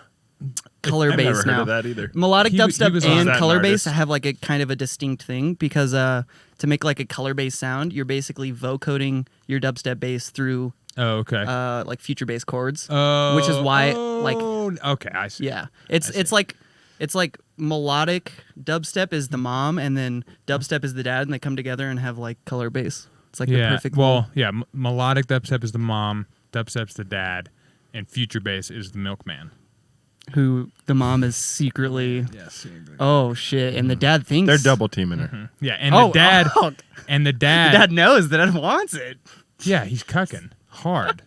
color I've never bass heard now. of that either. Melodic He dubstep was and that color an bass artist? have like a kind of a distinct thing because to make like a color bass sound, you're basically vocoding your dubstep bass through Oh, okay. like future bass chords. Oh, which is why, like- okay, I see. Yeah, I see. it's like melodic dubstep is the mom, and then dubstep is the dad, and they come together and have like color bass. It's like the Yeah. perfect. Well, yeah. Melodic dubstep is the mom. Dubstep's the dad, and future bass is the milkman. who the mom is secretly. Yes. Oh shit! And the dad thinks They're double teaming her. Yeah, and Oh, the dad. oh, And the the dad. dad knows that it wants it. Yeah, he's cucking hard.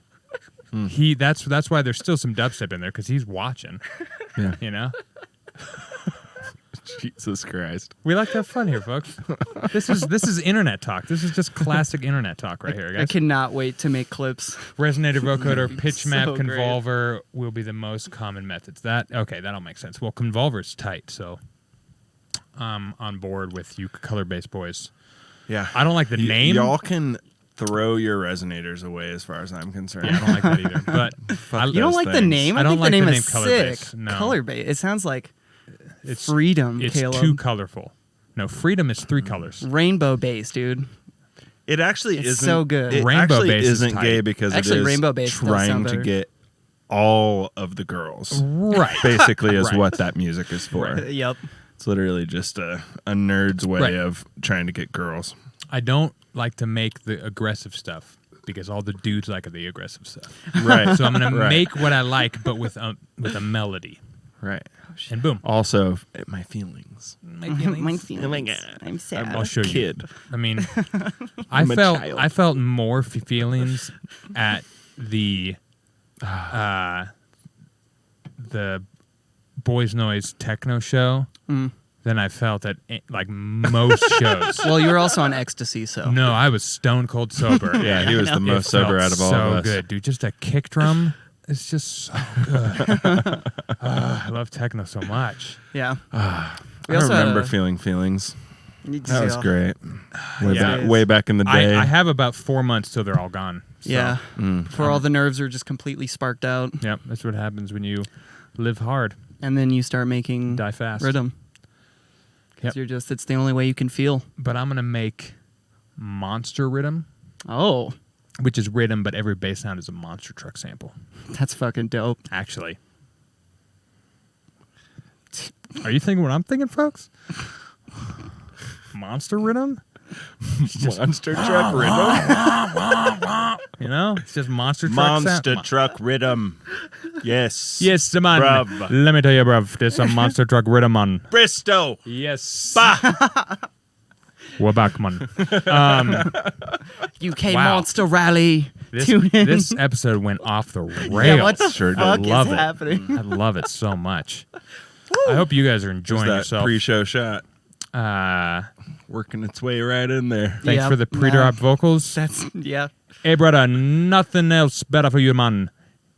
That's why there's still some dubstep in there because he's watching. Yeah. You know. Jesus Christ. We like to have fun here, folks. This is internet talk. This is just classic internet talk right here, I guys. cannot wait to make clips. Resonator, vocoder, pitch map, so great. convolver will be the most common methods. That'll make sense. Well, convolver's tight, so I'm on board with you color-based boys. Yeah. I don't like the name. Y'all can throw your resonators away as far as I'm concerned. Yeah, I don't like that either. But I, You don't Those like the things. name? I don't think like the name the is name color sick. base. No. Color base. It sounds like it's freedom. It's Caleb. too colorful. No, freedom is 3 colors. Rainbow base, dude. It actually It's isn't so good. It Rainbow actually base is isn't tight. gay because Actually, it is rainbow base does trying sound to better. get all of the girls. Right. Basically, is Right. what that music is for. Right. Yep. It's literally just a nerd's way Right. of trying to get girls. I don't like to make the aggressive stuff because all the dudes like the aggressive stuff. Right. So I'm gonna Right. make what I like, but with a melody. Right. And boom. Also, my feelings. My feelings. God. I'm sad. I'll show you. Kid. I mean, I'm a child. I felt more feelings at the Boys Noise techno show than I felt at like most shows. Well, you were also on ecstasy, so. No, I was stone cold sober. Yeah, he was the It most felt sober out of all so of us. good, dude. Just a kick drum is just so good. I love techno so much. Yeah. I We also had remember a- feeling feelings. You That was see, great. Way, Yeah. back, way back in the day. I have about 4 months till they're all gone. So, Yeah. Mm. Before all the nerves are just completely sparked out, Yep, that's what happens when you live hard, and then you start making die fast. rhythm. Because Yep. it's the only way you can feel. But I'm gonna make monster rhythm, Oh, which is rhythm, but every bass sound is a monster truck sample. that's fucking dope. Actually, are you thinking what I'm thinking, folks? Monster rhythm? Monster truck rhythm. You know, it's just monster truck Monster sound. truck rhythm. Yes. Yes, man. Bruv. Let me tell you, bruv. There's some monster truck rhythm on. Bristow. Yes. Bah. We're back, man. UK Wow. Monster Rally. This, Tune in. this episode went off the rails. Yeah, what the Sure did. fuck love is it. happening? I love it so much. I hope you guys are There's enjoying that yourself. pre-show shot Uh, working its way right in there. thanks Yeah, for the pre-drop vocals. That's yeah. Hey, brother, nothing else better for you, man.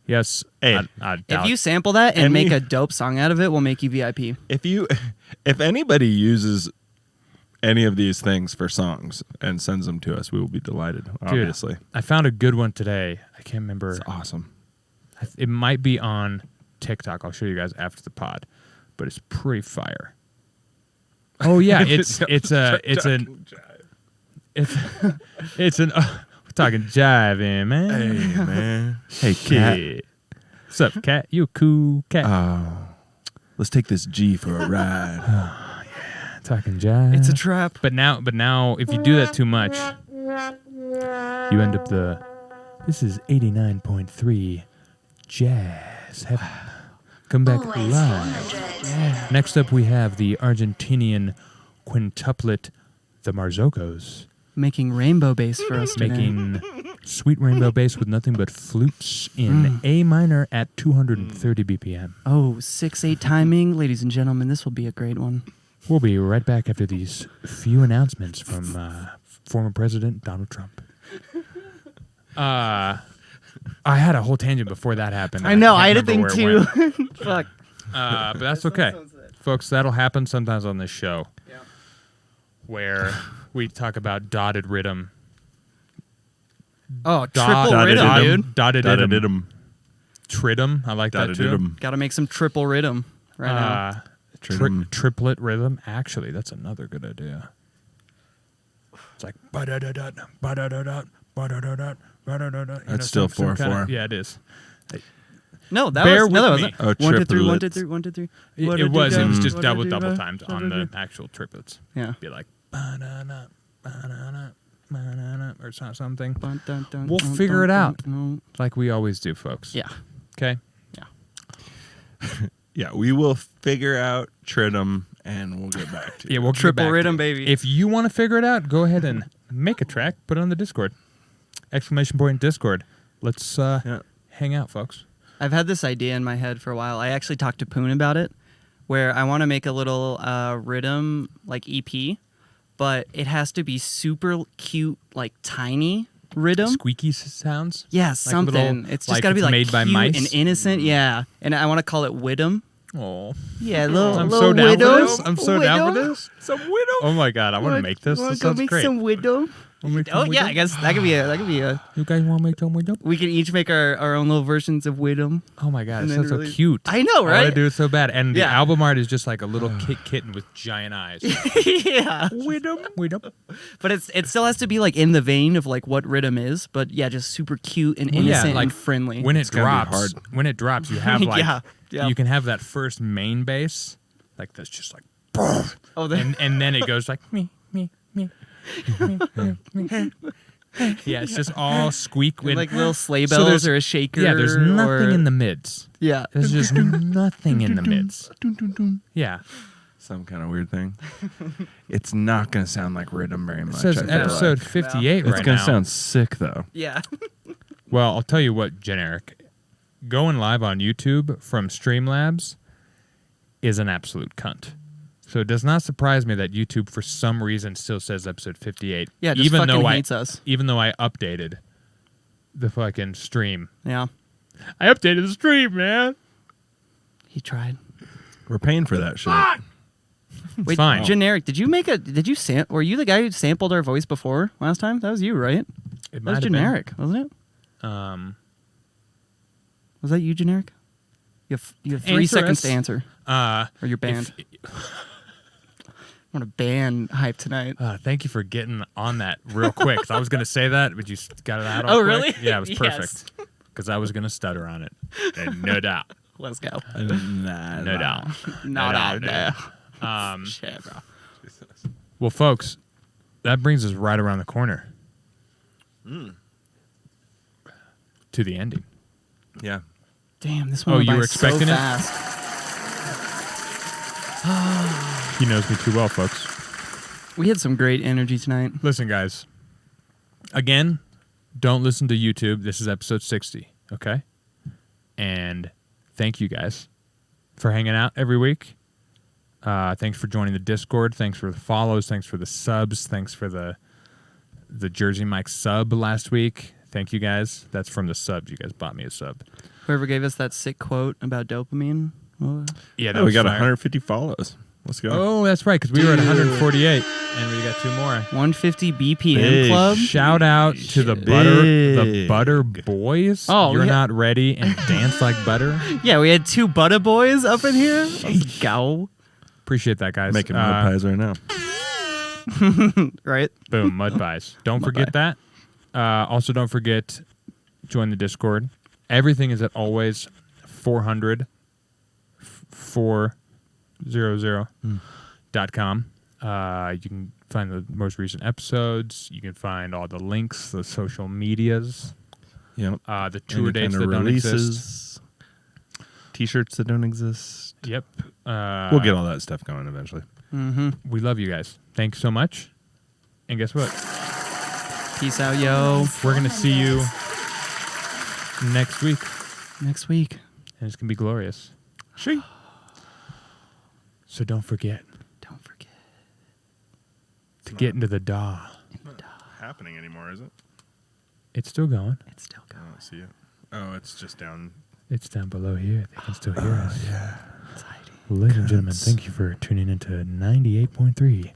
Yes. Hey, I If doubt. you sample that and Any- make a dope song out of it, we'll make you VIP. If anybody uses any of these things for songs and sends them to us, we will be delighted. Obviously, I found a good one today. I can't remember. it's awesome. It might be on TikTok. I'll show you guys after the pod, but it's pretty fire. Oh yeah, it's an we're talking jiving, man. Hey man, hey cat. Yeah. What's up, cat? You a cool cat? Let's take this G for a ride. Talking jive. It's a trap. But now, if you do that too much, you end up This is 89.3 Jazz Heaven. Come back live. Next up, we have the Argentinian quintuplet, the Marzocos, Making rainbow bass for us today. making sweet rainbow bass with nothing but flutes in A minor at 230 BPM. Oh, 6/8 timing. Ladies and gentlemen, this will be a great one. We'll be right back after these few announcements from former President Donald Trump. I had a whole tangent before that happened. I know, can't I had a remember thing where it too. went. Fuck. But that's okay. Folks, that'll happen sometimes on this show where we talk about dotted rhythm. Oh, Dot- triple dotted rhythm, rhythm. dude. Dotted Dotted rhythm. him. Tridum. I like that Dotted too. him. Gotta make some triple rhythm right now. Tridum. Triplet rhythm. Actually, that's another good idea. It's like ba-da-da-da, ba-da-da-da, ba-da-da-da, ba-da-da-da. You know, That's still some kinda- 4/4. Yeah, it is. No, that Bear was no, that with wasn't. me. Oh, 1, 2, 3, 1, 2, triplets. 3, 1, 2, 3. It was just What double did you do? times on the actual triplets. Yeah. Be like ba-da-da, ba-da-da, ba-da-da, or something. Dun, dun, dun, We'll dun, figure dun, it out. dun, Like we always do, folks. Yeah. Okay. Yeah, we will figure out Tridum and we'll get back to you. Yeah, we'll get Triple back to rhythm, you. baby. If you want to figure it out, go ahead and make a track, put it on the Discord. Exclamation point Discord. Let's hang out, folks. I've had this idea in my head for a while. I actually talked to Poon about it, where I want to make a little rhythm like EP, but it has to be super cute, like tiny rhythm. Squeaky sounds. Yeah, Like something. little- It's just like got to be it's like made by cute mice? and innocent. Yeah, and I want to call it Widom. Oh, Yeah, little I'm little so down for Widom. this. I'm so down for Widom. this. Some widow. Oh my god, I want to make this. Wanna This go sounds make great. some Widom? Wanna make Oh some yeah, widow? I guess that could be a. You guys want to make some widow? We can each make our own little versions of Widom. Oh my god, And it then sounds so really- cute. I know, I want to right? do it so bad. And the Yeah. album art is just like a little kitten with giant eyes. Yeah, Widow. but it still has to be like in the vein of like what rhythm is, but yeah, just super cute and Well, yeah, innocent like, and friendly. When it gonna be drops, hard. you have like Yeah. you can have that first main bass, like that's just like, oh, and then it goes like me. Yeah, it's just all squeak with like little sleigh So bells there's- or a shaker. Yeah, there's nothing or, in the mids. Yeah, There's just nothing in the mids. Yeah, Some kind of weird thing. It's not going to sound like rhythm very it much. says I feel episode like. 58 It's right going now. to sound sick though. yeah. Well, I'll tell you what, generic. Going live on YouTube from Streamlabs is an absolute cunt. So it does not surprise me that YouTube, for some reason, still says episode 58. Yeah, just even fucking though hates us. Even though I updated the fucking stream. Yeah, I updated the stream, man. he tried. We're paying for that shit. Wait, fine. Generic. Did you were you the guy who sampled our voice before last time? That was you, right? It That might was have been. generic, wasn't it? Was that you, generic? You have 3 Answer seconds us. to answer, or you're banned. I'm on a band hype tonight. Thank you for getting on that real quick. 'Cause I was going to say that, but you got it out. Oh, all really? quick. Yeah, it was Yes. perfect. Because I was going to stutter on it. And no doubt. Let's go. Nah, No doubt. Not out there. Um, Shit, bro. well, folks, that brings us right around the corner to the ending. Yeah. Damn, this one Oh, went you by were expecting so it? fast. He knows me too well, folks. We had some great energy tonight. Listen, guys. Again, don't listen to YouTube. This is episode 60, okay? And thank you guys for hanging out every week. Thanks for joining the Discord. Thanks for the follows. Thanks for the subs. Thanks for the Jersey Mike sub last week. Thank you guys. That's from the subs. You guys bought me a sub. Whoever gave us that sick quote about dopamine. Yeah, we got fire. 150 follows. Let's go. Oh, that's right, because we were at 148, and we got 2 more. 150 BPM Big. club. Shout out to the butter boys. Oh, You're yeah. not ready and dance like butter. Yeah, we had 2 butter boys up in here. Let's go. Appreciate that, guys. Making mud pies right now. Right? Boom, mud pies. Don't forget that. Also, don't forget, join the Discord. Everything is at always 400 400.com. You can find the most recent episodes. You can find all the links, the social medias, Yep. the tour Any dates kind that of don't exist. releases, T-shirts that don't exist. Yep. We'll get all that stuff going eventually. Mm-hmm. We love you guys. Thanks so much. And guess what? Peace out, yo. We're going to see you next week. Next week. And it's going to be glorious. So don't forget Don't forget. to get into the DAW. Happening anymore, is it? It's still going. It's still I going. don't see it. Oh, it's just down. It's down below here. They can still hear us. Yeah. It's hiding. Ladies and gentlemen, thank you for tuning into 98.3.